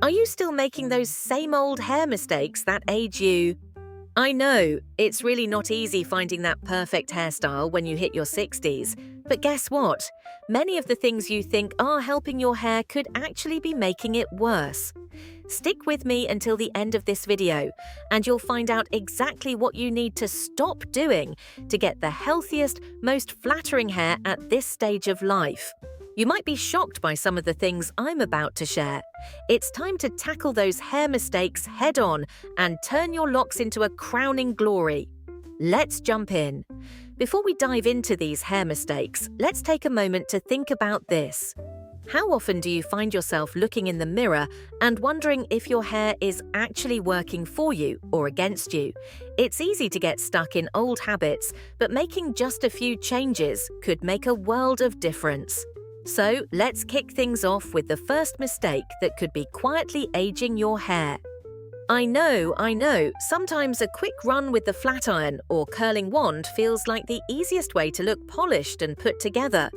Are you still making those same old hair mistakes that age you? I know, it's really not easy finding that perfect hairstyle when you hit your 60s. But guess what? Many of the things you think are helping your hair could actually be making it worse. Stick with me until the end of this video, and you'll find out exactly what you need to stop doing to get the healthiest, most flattering hair at this stage of life. You might be shocked by some of the things I'm about to share. It's time to tackle those hair mistakes head on and turn your locks into a crowning glory. Let's jump in. Before we dive into these hair mistakes, let's take a moment to think about this. How often do you find yourself looking in the mirror and wondering if your hair is actually working for you or against you? It's easy to get stuck in old habits, but making just a few changes could make a world of difference. So let's kick things off with the first mistake that could be quietly aging your hair. I know, sometimes a quick run with the flat iron or curling wand feels like the easiest way to look polished and put together.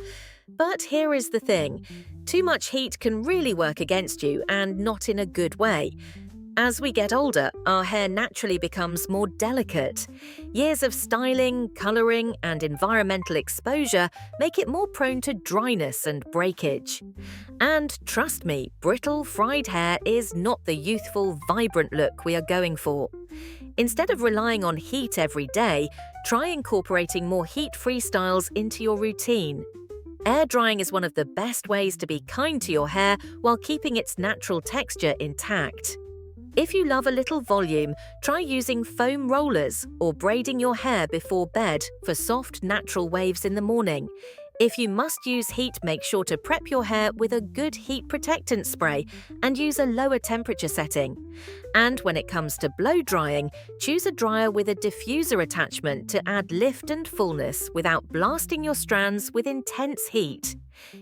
But here is the thing, too much heat can really work against you and not in a good way. As we get older, our hair naturally becomes more delicate. Years of styling, coloring, and environmental exposure make it more prone to dryness and breakage. And trust me, brittle, fried hair is not the youthful, vibrant look we are going for. Instead of relying on heat every day, try incorporating more heat-free styles into your routine. Air drying is one of the best ways to be kind to your hair while keeping its natural texture intact. If you love a little volume, try using foam rollers or braiding your hair before bed for soft, natural waves in the morning. If you must use heat, make sure to prep your hair with a good heat protectant spray and use a lower temperature setting. And when it comes to blow drying, choose a dryer with a diffuser attachment to add lift and fullness without blasting your strands with intense heat.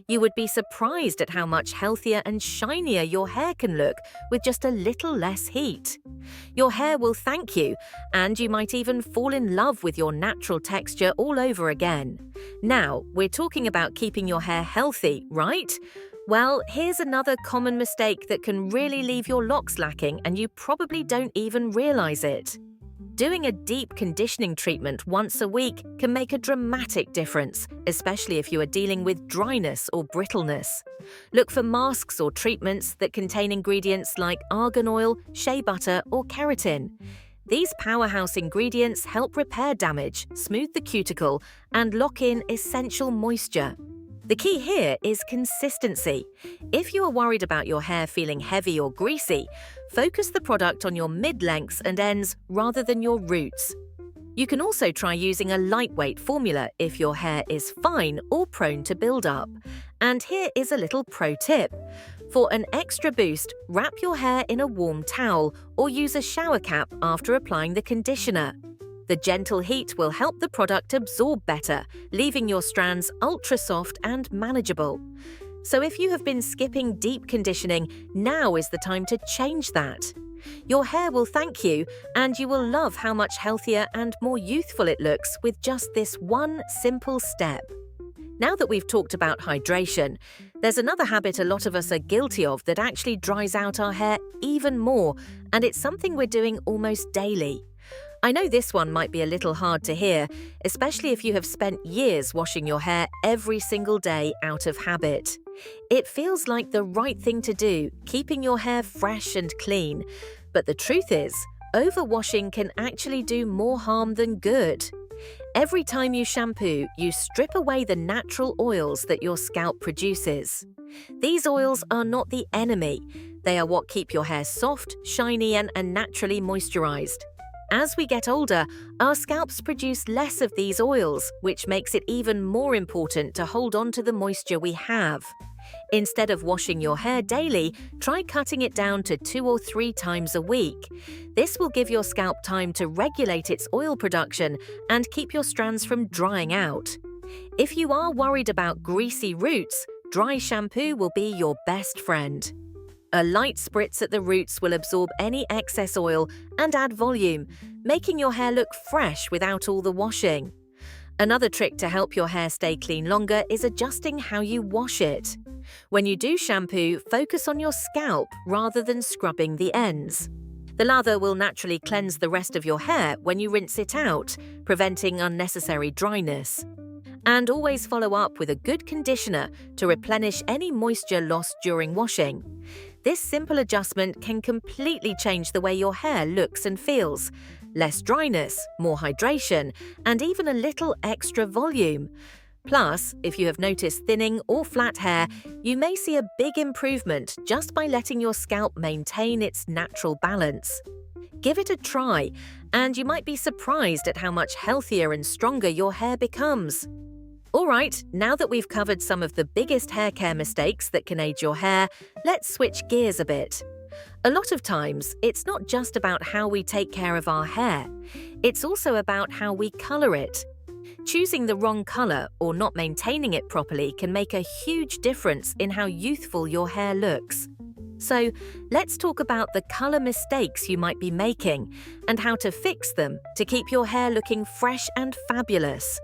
You would be surprised at how much healthier and shinier your hair can look with just a little less heat. Your hair will thank you, and you might even fall in love with your natural texture all over again. Now, we're talking about keeping your hair healthy, right? Well, here's another common mistake that can really leave your locks lacking and you probably don't even realize it. Doing a deep conditioning treatment once a week can make a dramatic difference, especially if you are dealing with dryness or brittleness. Look for masks or treatments that contain ingredients like argan oil, shea butter, or keratin. These powerhouse ingredients help repair damage, smooth the cuticle, and lock in essential moisture. The key here is consistency. If you are worried about your hair feeling heavy or greasy, focus the product on your mid-lengths and ends rather than your roots. You can also try using a lightweight formula if your hair is fine or prone to build-up. And here is a little pro tip. For an extra boost, wrap your hair in a warm towel or use a shower cap after applying the conditioner. The gentle heat will help the product absorb better, leaving your strands ultra-soft and manageable. So if you have been skipping deep conditioning, now is the time to change that. Your hair will thank you, and you will love how much healthier and more youthful it looks with just this one simple step. Now that we've talked about hydration, there's another habit a lot of us are guilty of that actually dries out our hair even more, and it's something we're doing almost daily. I know this one might be a little hard to hear, especially if you have spent years washing your hair every single day out of habit. It feels like the right thing to do, keeping your hair fresh and clean. But the truth is, overwashing can actually do more harm than good. Every time you shampoo, you strip away the natural oils that your scalp produces. These oils are not the enemy. They are what keep your hair soft, shiny, and naturally moisturized. As we get older, our scalps produce less of these oils, which makes it even more important to hold on to the moisture we have. Instead of washing your hair daily, try cutting it down to 2 or 3 times a week. This will give your scalp time to regulate its oil production and keep your strands from drying out. If you are worried about greasy roots, dry shampoo will be your best friend. A light spritz at the roots will absorb any excess oil and add volume, making your hair look fresh without all the washing. Another trick to help your hair stay clean longer is adjusting how you wash it. When you do shampoo, focus on your scalp rather than scrubbing the ends. The lather will naturally cleanse the rest of your hair when you rinse it out, preventing unnecessary dryness. And always follow up with a good conditioner to replenish any moisture lost during washing. This simple adjustment can completely change the way your hair looks and feels. Less dryness, more hydration, and even a little extra volume. Plus, if you have noticed thinning or flat hair, you may see a big improvement just by letting your scalp maintain its natural balance. Give it a try, and you might be surprised at how much healthier and stronger your hair becomes. Alright, now that we've covered some of the biggest hair care mistakes that can age your hair, let's switch gears a bit. A lot of times, it's not just about how we take care of our hair. It's also about how we color it. Choosing the wrong color or not maintaining it properly can make a huge difference in how youthful your hair looks. So, let's talk about the color mistakes you might be making and how to fix them to keep your hair looking fresh and fabulous.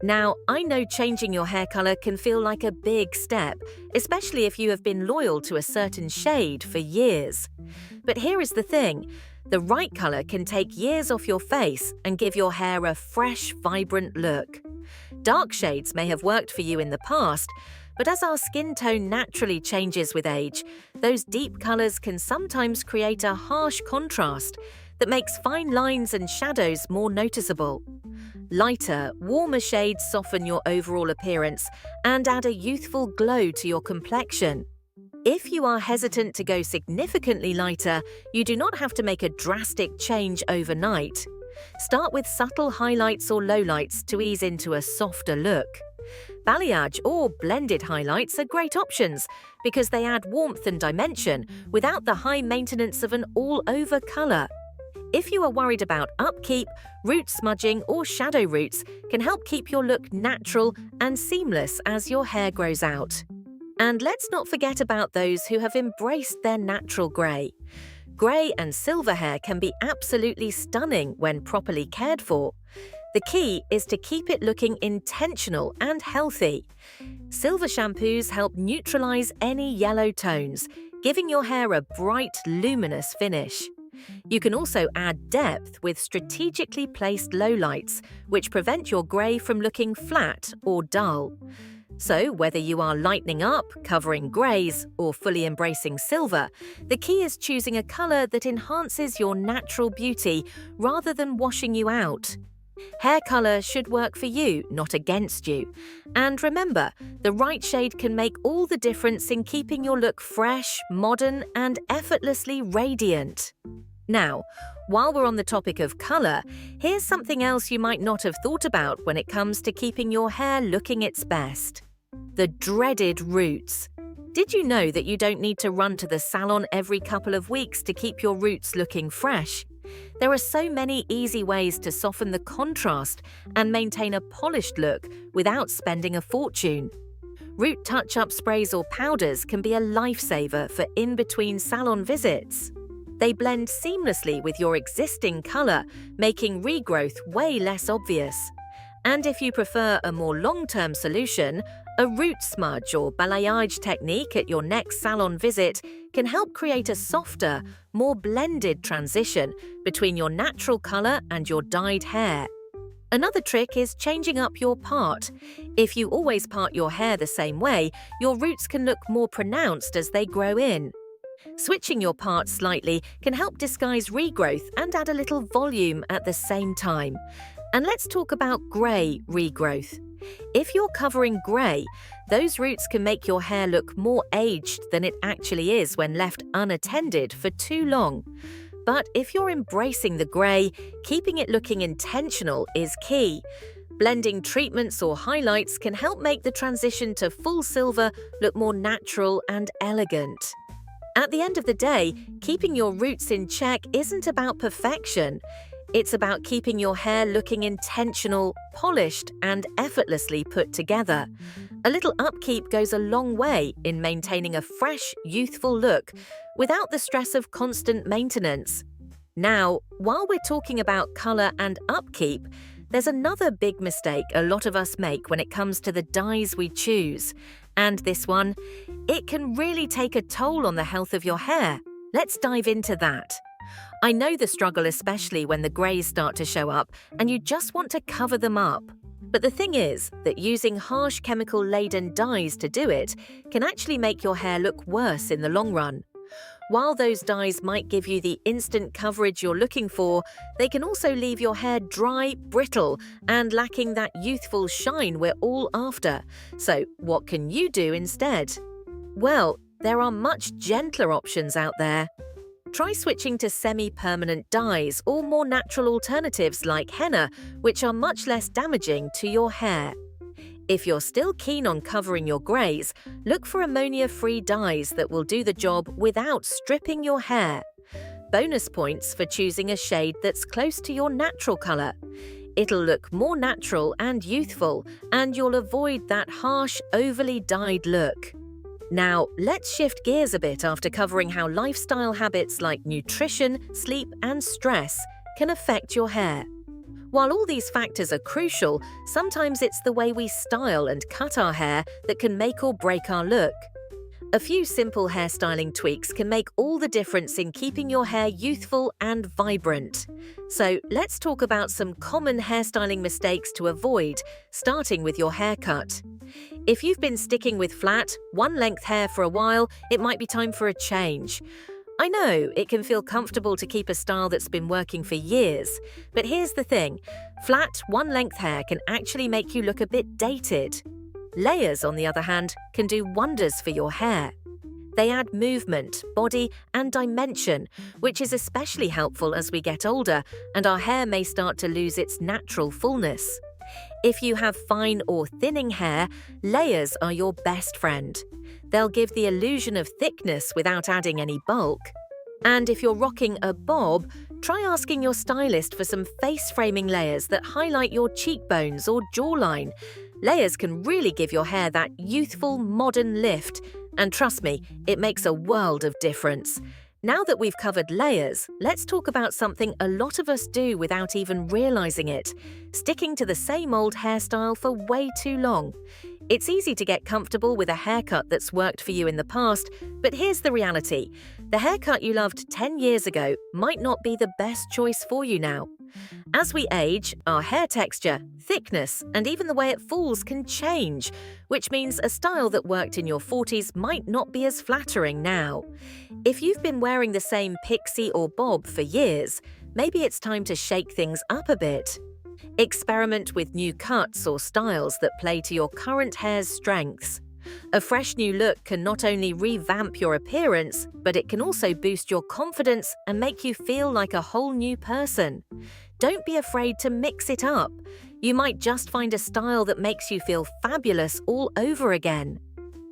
Now, I know changing your hair color can feel like a big step, especially if you have been loyal to a certain shade for years. But here is the thing. The right color can take years off your face and give your hair a fresh, vibrant look. Dark shades may have worked for you in the past, but as our skin tone naturally changes with age, those deep colors can sometimes create a harsh contrast that makes fine lines and shadows more noticeable. Lighter, warmer shades soften your overall appearance and add a youthful glow to your complexion. If you are hesitant to go significantly lighter, you do not have to make a drastic change overnight. Start with subtle highlights or lowlights to ease into a softer look. Balayage or blended highlights are great options because they add warmth and dimension without the high maintenance of an all-over color. If you are worried about upkeep, root smudging or shadow roots can help keep your look natural and seamless as your hair grows out. And let's not forget about those who have embraced their natural grey. Grey and silver hair can be absolutely stunning when properly cared for. The key is to keep it looking intentional and healthy. Silver shampoos help neutralize any yellow tones, giving your hair a bright, luminous finish. You can also add depth with strategically placed lowlights, which prevent your grey from looking flat or dull. So, whether you are lightening up, covering greys, or fully embracing silver, the key is choosing a colour that enhances your natural beauty rather than washing you out. Hair colour should work for you, not against you. And remember, the right shade can make all the difference in keeping your look fresh, modern, and effortlessly radiant. Now, while we're on the topic of colour, here's something else you might not have thought about when it comes to keeping your hair looking its best. The dreaded roots. Did you know that you don't need to run to the salon every couple of weeks to keep your roots looking fresh? There are so many easy ways to soften the contrast and maintain a polished look without spending a fortune. Root touch-up sprays or powders can be a lifesaver for in-between salon visits. They blend seamlessly with your existing colour, making regrowth way less obvious. And if you prefer a more long-term solution, a root smudge or balayage technique at your next salon visit can help create a softer, more blended transition between your natural colour and your dyed hair. Another trick is changing up your part. If you always part your hair the same way, your roots can look more pronounced as they grow in. Switching your part slightly can help disguise regrowth and add a little volume at the same time. And let's talk about grey regrowth. If you're covering grey, those roots can make your hair look more aged than it actually is when left unattended for too long. But if you're embracing the grey, keeping it looking intentional is key. Blending treatments or highlights can help make the transition to full silver look more natural and elegant. At the end of the day, keeping your roots in check isn't about perfection. It's about keeping your hair looking intentional, polished, and effortlessly put together. A little upkeep goes a long way in maintaining a fresh, youthful look without the stress of constant maintenance. Now, while we're talking about colour and upkeep, There's another big mistake a lot of us make when it comes to the dyes we choose. And this one, it can really take a toll on the health of your hair. Let's dive into that. I know the struggle, especially when the greys start to show up and you just want to cover them up. But the thing is that using harsh chemical-laden dyes to do it can actually make your hair look worse in the long run. While those dyes might give you the instant coverage you're looking for, they can also leave your hair dry, brittle, and lacking that youthful shine we're all after. So, what can you do instead? Well, there are much gentler options out there. Try switching to semi-permanent dyes or more natural alternatives like henna, which are much less damaging to your hair. If you're still keen on covering your greys, look for ammonia-free dyes that will do the job without stripping your hair. Bonus points for choosing a shade that's close to your natural color. It'll look more natural and youthful, and you'll avoid that harsh, overly dyed look. Now, let's shift gears a bit after covering how lifestyle habits like nutrition, sleep, and stress can affect your hair. While all these factors are crucial, sometimes it's the way we style and cut our hair that can make or break our look. A few simple hairstyling tweaks can make all the difference in keeping your hair youthful and vibrant. So let's talk about some common hairstyling mistakes to avoid, starting with your haircut. If you've been sticking with flat, one-length hair for a while, it might be time for a change. I know it can feel comfortable to keep a style that's been working for years, but here's the thing, flat, one-length hair can actually make you look a bit dated. Layers, on the other hand, can do wonders for your hair. They add movement, body, and dimension, which is especially helpful as we get older and our hair may start to lose its natural fullness. If you have fine or thinning hair, layers are your best friend. They'll give the illusion of thickness without adding any bulk. And if you're rocking a bob, try asking your stylist for some face-framing layers that highlight your cheekbones or jawline. Layers can really give your hair that youthful, modern lift. And trust me, it makes a world of difference. Now that we've covered layers, let's talk about something a lot of us do without even realizing it: sticking to the same old hairstyle for way too long. It's easy to get comfortable with a haircut that's worked for you in the past, but here's the reality. The haircut you loved 10 years ago might not be the best choice for you now. As we age, our hair texture, thickness, and even the way it falls can change, which means a style that worked in your 40s might not be as flattering now. If you've been wearing the same pixie or bob for years, maybe it's time to shake things up a bit. Experiment with new cuts or styles that play to your current hair's strengths. A fresh new look can not only revamp your appearance, but it can also boost your confidence and make you feel like a whole new person. Don't be afraid to mix it up. You might just find a style that makes you feel fabulous all over again.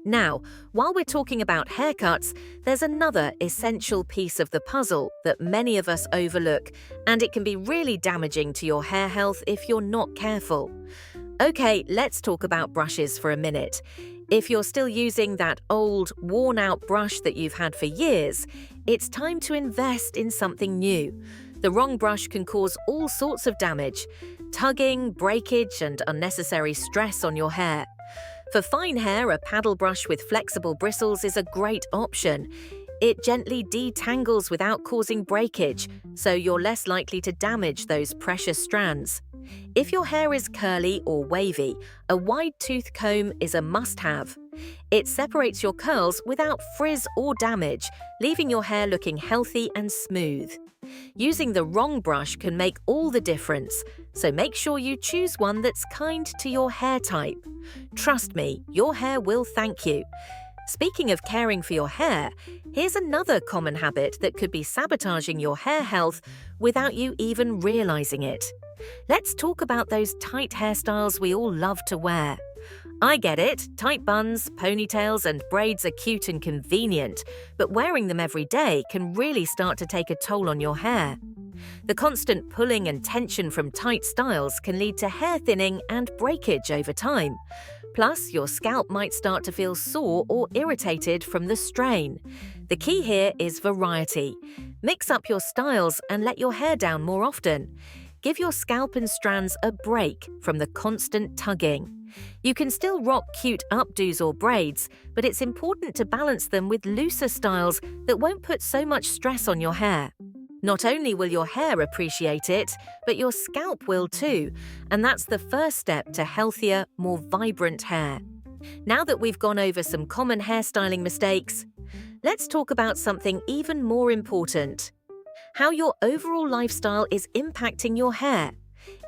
Now, while we're talking about haircuts, there's another essential piece of the puzzle that many of us overlook, and it can be really damaging to your hair health if you're not careful. Okay, let's talk about brushes for a minute. If you're still using that old, worn-out brush that you've had for years, it's time to invest in something new. The wrong brush can cause all sorts of damage: tugging, breakage, and unnecessary stress on your hair. For fine hair, a paddle brush with flexible bristles is a great option. It gently detangles without causing breakage, so you're less likely to damage those precious strands. If your hair is curly or wavy, a wide-tooth comb is a must-have. It separates your curls without frizz or damage, leaving your hair looking healthy and smooth. Using the wrong brush can make all the difference, so make sure you choose one that's kind to your hair type. Trust me, your hair will thank you. Speaking of caring for your hair, here's another common habit that could be sabotaging your hair health without you even realizing it. Let's talk about those tight hairstyles we all love to wear. I get it, tight buns, ponytails, and braids are cute and convenient, but wearing them every day can really start to take a toll on your hair. The constant pulling and tension from tight styles can lead to hair thinning and breakage over time. Plus, your scalp might start to feel sore or irritated from the strain. The key here is variety. Mix up your styles and let your hair down more often. give your scalp and strands a break from the constant tugging. You can still rock cute updos or braids, but it's important to balance them with looser styles that won't put so much stress on your hair. Not only will your hair appreciate it, but your scalp will too, and that's the first step to healthier, more vibrant hair. Now that we've gone over some common hairstyling mistakes, let's talk about something even more important: how your overall lifestyle is impacting your hair.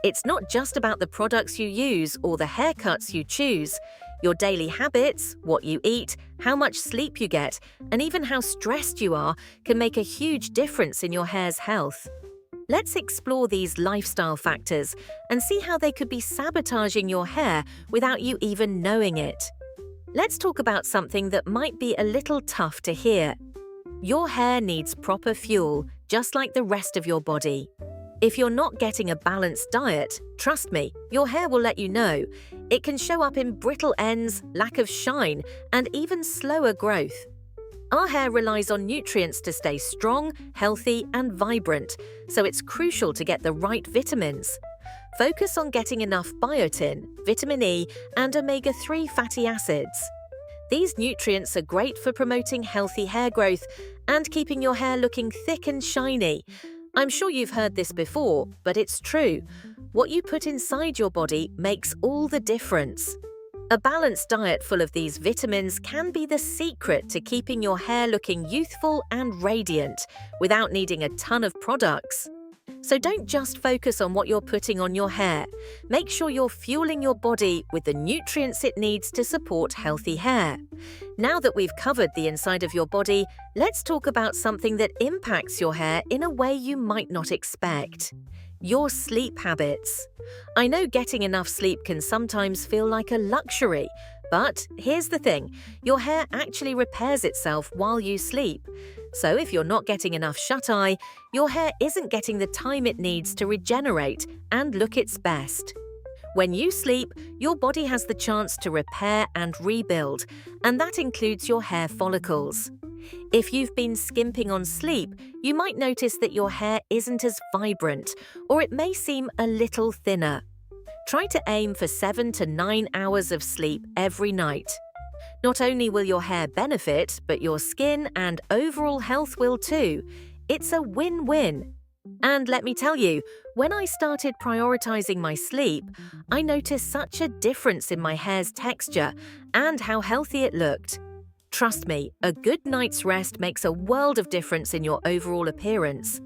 It's not just about the products you use or the haircuts you choose. Your daily habits, what you eat, how much sleep you get, and even how stressed you are can make a huge difference in your hair's health. Let's explore these lifestyle factors and see how they could be sabotaging your hair without you even knowing it. Let's talk about something that might be a little tough to hear. Your hair needs proper fuel, just like the rest of your body. If you're not getting a balanced diet, trust me, your hair will let you know. It can show up in brittle ends, lack of shine, and even slower growth. Our hair relies on nutrients to stay strong, healthy, and vibrant, so it's crucial to get the right vitamins. Focus on getting enough biotin, vitamin E, and omega-3 fatty acids. These nutrients are great for promoting healthy hair growth and keeping your hair looking thick and shiny. I'm sure you've heard this before, but it's true. What you put inside your body makes all the difference. A balanced diet full of these vitamins can be the secret to keeping your hair looking youthful and radiant without needing a ton of products. So don't just focus on what you're putting on your hair. Make sure you're fueling your body with the nutrients it needs to support healthy hair. Now that we've covered the inside of your body, let's talk about something that impacts your hair in a way you might not expect: your sleep habits. I know getting enough sleep can sometimes feel like a luxury, but here's the thing: your hair actually repairs itself while you sleep. So if you're not getting enough shut-eye, your hair isn't getting the time it needs to regenerate and look its best. When you sleep, your body has the chance to repair and rebuild, and that includes your hair follicles. If you've been skimping on sleep, you might notice that your hair isn't as vibrant, or it may seem a little thinner. Try to aim for 7 to 9 hours of sleep every night. Not only will your hair benefit, but your skin and overall health will too. It's a win-win. And let me tell you, when I started prioritizing my sleep, I noticed such a difference in my hair's texture and how healthy it looked. Trust me, a good night's rest makes a world of difference in your overall appearance.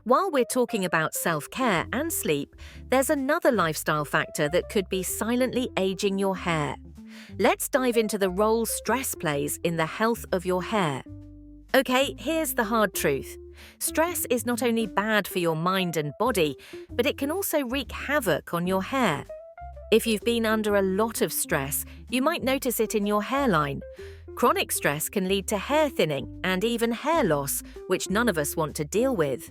While we're talking about self-care and sleep, there's another lifestyle factor that could be silently aging your hair. Let's dive into the role stress plays in the health of your hair. Okay, here's the hard truth. Stress is not only bad for your mind and body, but it can also wreak havoc on your hair. If you've been under a lot of stress, you might notice it in your hairline. Chronic stress can lead to hair thinning and even hair loss, which none of us want to deal with.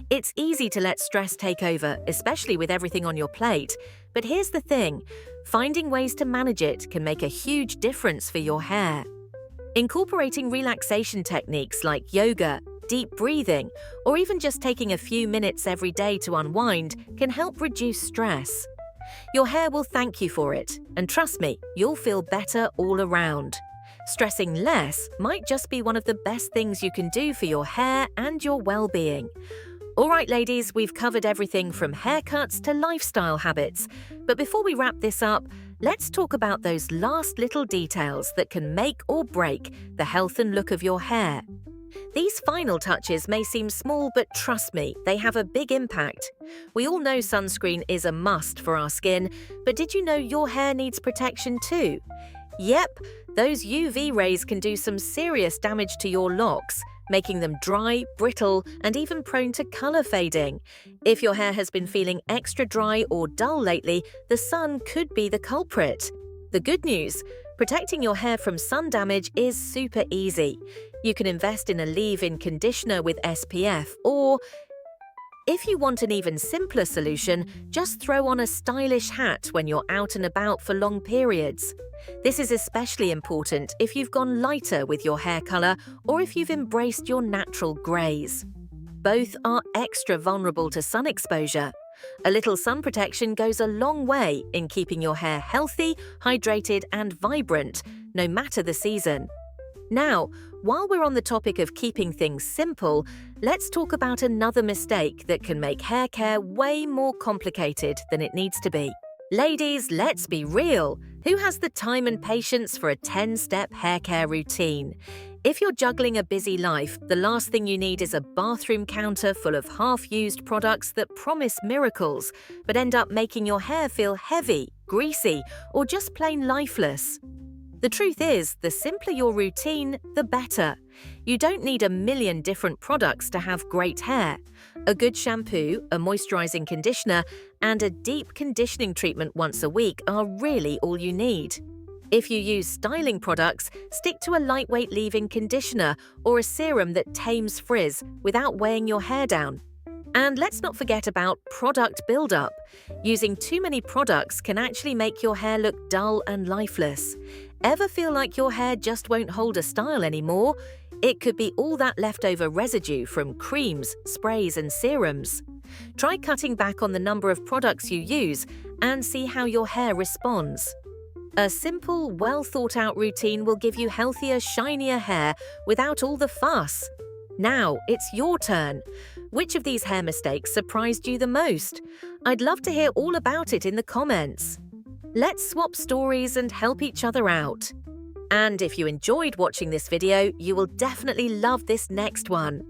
It's easy to let stress take over, especially with everything on your plate. But here's the thing: finding ways to manage it can make a huge difference for your hair. Incorporating relaxation techniques like yoga, deep breathing, or even just taking a few minutes every day to unwind can help reduce stress. Your hair will thank you for it, and trust me, you'll feel better all around. Stressing less might just be one of the best things you can do for your hair and your well-being. All right, ladies, we've covered everything from haircuts to lifestyle habits. But before we wrap this up, let's talk about those last little details that can make or break the health and look of your hair. These final touches may seem small, but trust me, they have a big impact. We all know sunscreen is a must for our skin, but did you know your hair needs protection too? Yep, those UV rays can do some serious damage to your locks, making them dry, brittle, and even prone to color fading. If your hair has been feeling extra dry or dull lately, the sun could be the culprit. The good news: protecting your hair from sun damage is super easy. You can invest in a leave-in conditioner with SPF, or if you want an even simpler solution, just throw on a stylish hat when you're out and about for long periods. This is especially important if you've gone lighter with your hair color or if you've embraced your natural grays. Both are extra vulnerable to sun exposure. A little sun protection goes a long way in keeping your hair healthy, hydrated, and vibrant, no matter the season. Now, while we're on the topic of keeping things simple, let's talk about another mistake that can make hair care way more complicated than it needs to be. Ladies, let's be real. Who has the time and patience for a 10-step hair care routine? If you're juggling a busy life, the last thing you need is a bathroom counter full of half-used products that promise miracles, but end up making your hair feel heavy, greasy, or just plain lifeless. The truth is, the simpler your routine, the better. You don't need a million different products to have great hair. A good shampoo, a moisturizing conditioner, and a deep conditioning treatment once a week are really all you need. If you use styling products, stick to a lightweight leave-in conditioner or a serum that tames frizz without weighing your hair down. And let's not forget about product buildup. Using too many products can actually make your hair look dull and lifeless. Ever feel like your hair just won't hold a style anymore? It could be all that leftover residue from creams, sprays, and serums. Try cutting back on the number of products you use and see how your hair responds. A simple, well-thought-out routine will give you healthier, shinier hair without all the fuss. Now, it's your turn. Which of these hair mistakes surprised you the most? I'd love to hear all about it in the comments. Let's swap stories and help each other out. And if you enjoyed watching this video, you will definitely love this next one.